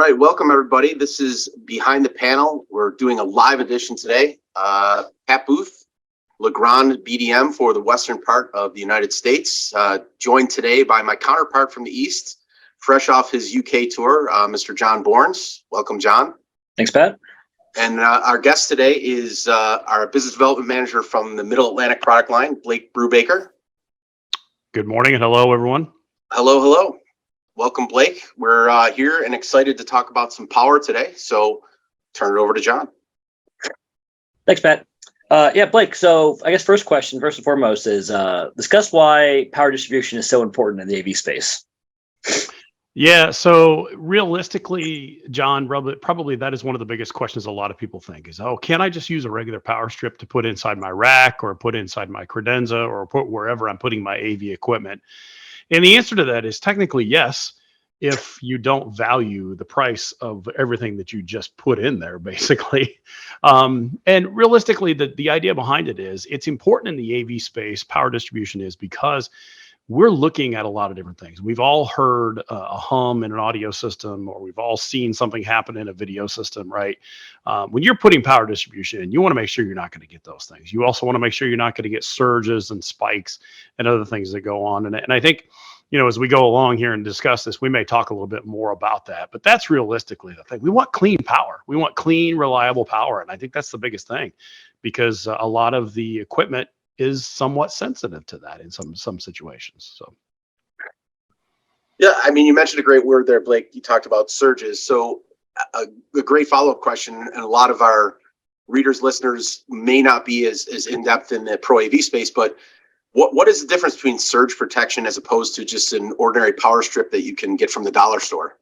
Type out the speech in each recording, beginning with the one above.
right, welcome everybody. This is Behind the Panel. We're doing a live edition today. Pat Booth, Legrand BDM for the western part of the United States, joined today by my counterpart from the East, fresh off his UK tour, Mr. John Borns. Welcome, John. Thanks, Pat. And our guest today is our business development manager from the MiddleAtlantic product line, Blake Brubaker. Good morning and hello, everyone. Hello, hello. Welcome, Blake. We're here and excited to talk about some power today. So turn it over to John. Thanks, Pat. Yeah, Blake. So I guess first question, first and foremost, is discuss why power distribution is so important in the AV space. Yeah, so realistically, John, probably that is one of the biggest questions a lot of people think is, oh, can I just use a regular power strip to put inside my rack or put inside my credenza or put wherever I'm putting my AV equipment? And the answer to that is technically yes, if you don't value the price of everything that you just put in there, basically. And realistically, the idea behind it is it's important in the AV space, power distribution is because we're looking at a lot of different things. We've all heard a hum in an audio system, or we've all seen something happen in a video system, right? When you're putting power distribution in, you want to make sure you're not going to get those things. You also want to make sure you're not going to get surges and spikes and other things that go on. And I think, you know, as we go along here and discuss this, we may talk a little bit more about that, but that's realistically the thing. We want clean power. We want clean, reliable power. And I think that's the biggest thing, because a lot of the equipment is somewhat sensitive to that in some situations. So, yeah, I mean, you mentioned a great word there, Blake. You talked about surges. So a great follow-up question, and a lot of our readers, listeners may not be as in-depth in the pro AV space, but what is the difference between surge protection as opposed to just an ordinary power strip that you can get from the dollar store?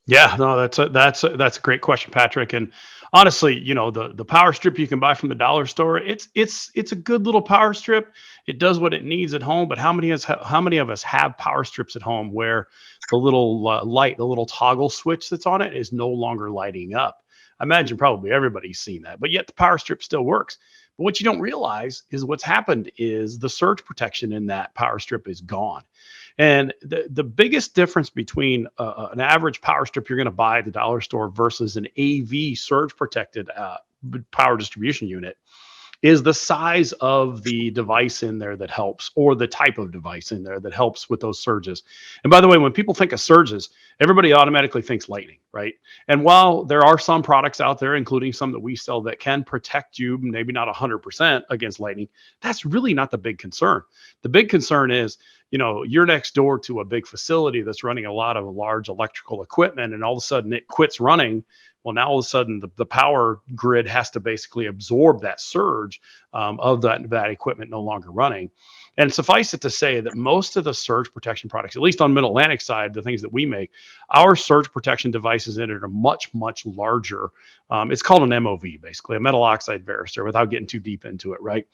Yeah, no, that's a great question, Patrick. And honestly, you know, the power strip you can buy from the dollar store, it's a good little power strip. It does what it needs at home. But how many of us have power strips at home where the little light, the little toggle switch that's on it is no longer lighting up? I imagine probably everybody's seen that, but yet the power strip still works. But what you don't realize is what's happened is the surge protection in that power strip is gone. And the biggest difference between an average power strip you're going to buy at the dollar store versus an AV surge protected power distribution unit is the size of the device in there that helps, or the type of device in there that helps with those surges. And by the way, when people think of surges, everybody automatically thinks lightning, right? And while there are some products out there, including some that we sell, that can protect you, maybe not 100% against lightning, that's really not the big concern. The big concern is, you know, you're next door to a big facility that's running a lot of large electrical equipment, and all of a sudden it quits running. Well, now all of a sudden the power grid has to basically absorb that surge of that equipment no longer running. And suffice it to say that most of the surge protection products, at least on MiddleAtlantic side, the things that we make, our surge protection devices in it are much, much larger. It's called an MOV, basically, a metal oxide varistor, without getting too deep into it, right?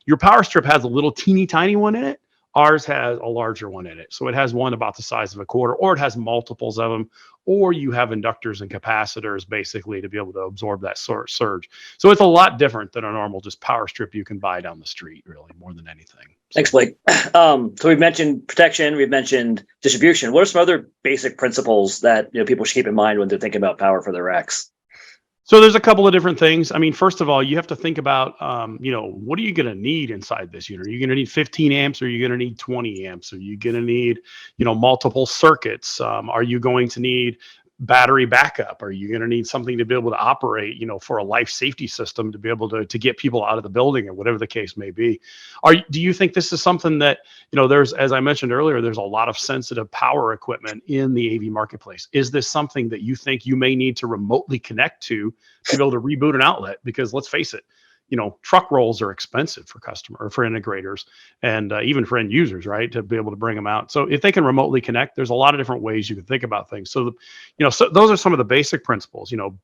Your power strip has a little teeny tiny one in it. Ours has a larger one in it. So it has one about the size of a quarter, or it has multiples of them, or you have inductors and capacitors basically to be able to absorb that surge. So it's a lot different than a normal just power strip you can buy down the street, really, more than anything. Thanks, Blake. So we've mentioned protection, we've mentioned distribution. What are some other basic principles that, you know, people should keep in mind when they're thinking about power for their racks? So there's a couple of different things. I mean, first of all, you have to think about, you know, what are you going to need inside this unit? Are you going to need 15 amps? Or are you going to need 20 amps? Are you going to need, you know, multiple circuits? Are you going to need battery backup? Are you going to need something to be able to operate, you know, for a life safety system to be able to get people out of the building, or whatever the case may be? Do you think this is something that, you know, there's, as I mentioned earlier, there's a lot of sensitive power equipment in the AV marketplace. Is this something that you think you may need to remotely connect to be able to reboot an outlet? Because let's face it, you know, truck rolls are expensive for for integrators, and even for end users, right, to be able to bring them out. So if they can remotely connect, there's a lot of different ways you can think about things. So, you know, so those are some of the basic principles, you know,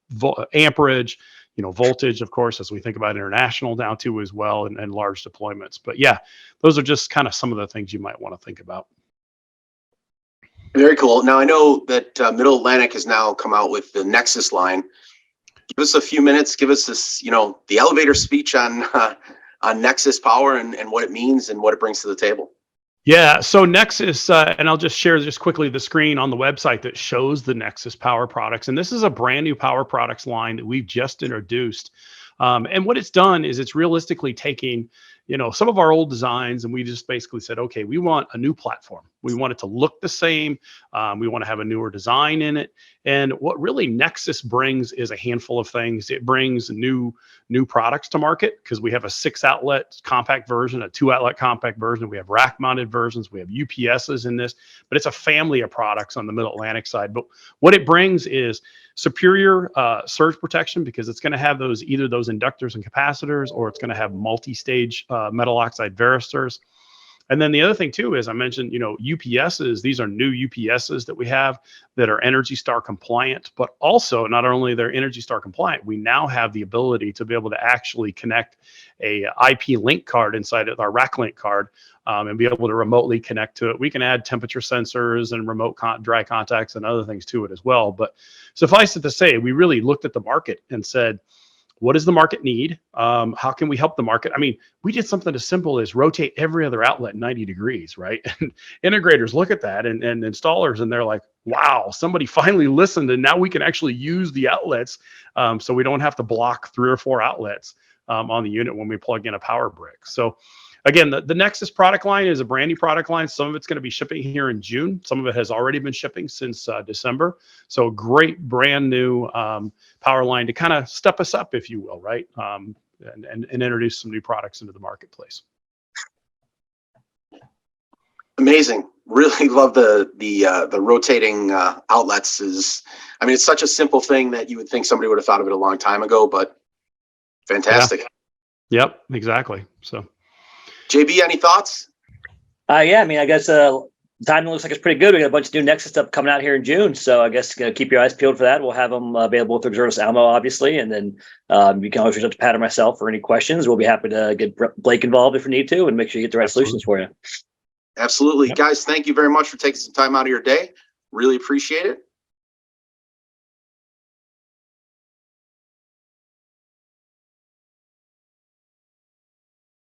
amperage, you know, voltage, of course, as we think about international down to as well, and large deployments. But yeah, those are just kind of some of the things you might want to think about. Very cool. Now, I know that MiddleAtlantic has now come out with the Nexus line. Give us a few minutes. Give us this, you know, the elevator speech on Nexus Power and what it means and what it brings to the table. Yeah, so Nexus, and I'll just share just quickly the screen on the website that shows the Nexus power products. And this is a brand new power products line that we've just introduced. And what it's done is it's realistically taking, some of our old designs, and we just basically said, okay, we want a new platform. We want it to look the same. We want to have a newer design in it. And what really Nexus brings is a handful of things. It brings new products to market because we have a 6-outlet compact version, a 2-outlet compact version. We have rack mounted versions. We have UPSs in this, but it's a family of products on the Mid-Atlantic side. But what it brings is superior surge protection because it's going to have either those inductors and capacitors, or it's going to have multi-stage metal oxide varistors. And then the other thing too is I mentioned, UPSs. These are new UPSs that we have that are Energy Star compliant, but also not only they're Energy Star compliant, we now have the ability to be able to actually connect a IP link card inside of our rack link card and be able to remotely connect to it. We can add temperature sensors and remote dry contacts and other things to it as well. But suffice it to say, we really looked at the market and said, what does the market need? How can we help the market? I mean, we did something as simple as rotate every other outlet 90 degrees, right? And integrators look at that and installers, and they're like, wow, somebody finally listened. And now we can actually use the outlets. So we don't have to block 3 or 4 outlets on the unit when we plug in a power brick. So again, the Nexus product line is a brand new product line. Some of it's going to be shipping here in June. Some of it has already been shipping since December. So a great brand new power line to kind of step us up, if you will, right? And introduce some new products into the marketplace. Amazing. Really love the rotating outlets. It's such a simple thing that you would think somebody would have thought of it a long time ago, but fantastic. Yeah. Yep, exactly. So. JB, any thoughts? Yeah, I guess timing looks like it's pretty good. We got a bunch of new Nexus stuff coming out here in June, so I guess keep your eyes peeled for that. We'll have them available with Exertis Almo, obviously, and then you can always reach out to Pat or myself for any questions. We'll be happy to get Blake involved if we need to, and make sure you get the right solutions for you. Absolutely. Yep. Guys, thank you very much for taking some time out of your day. Really appreciate it.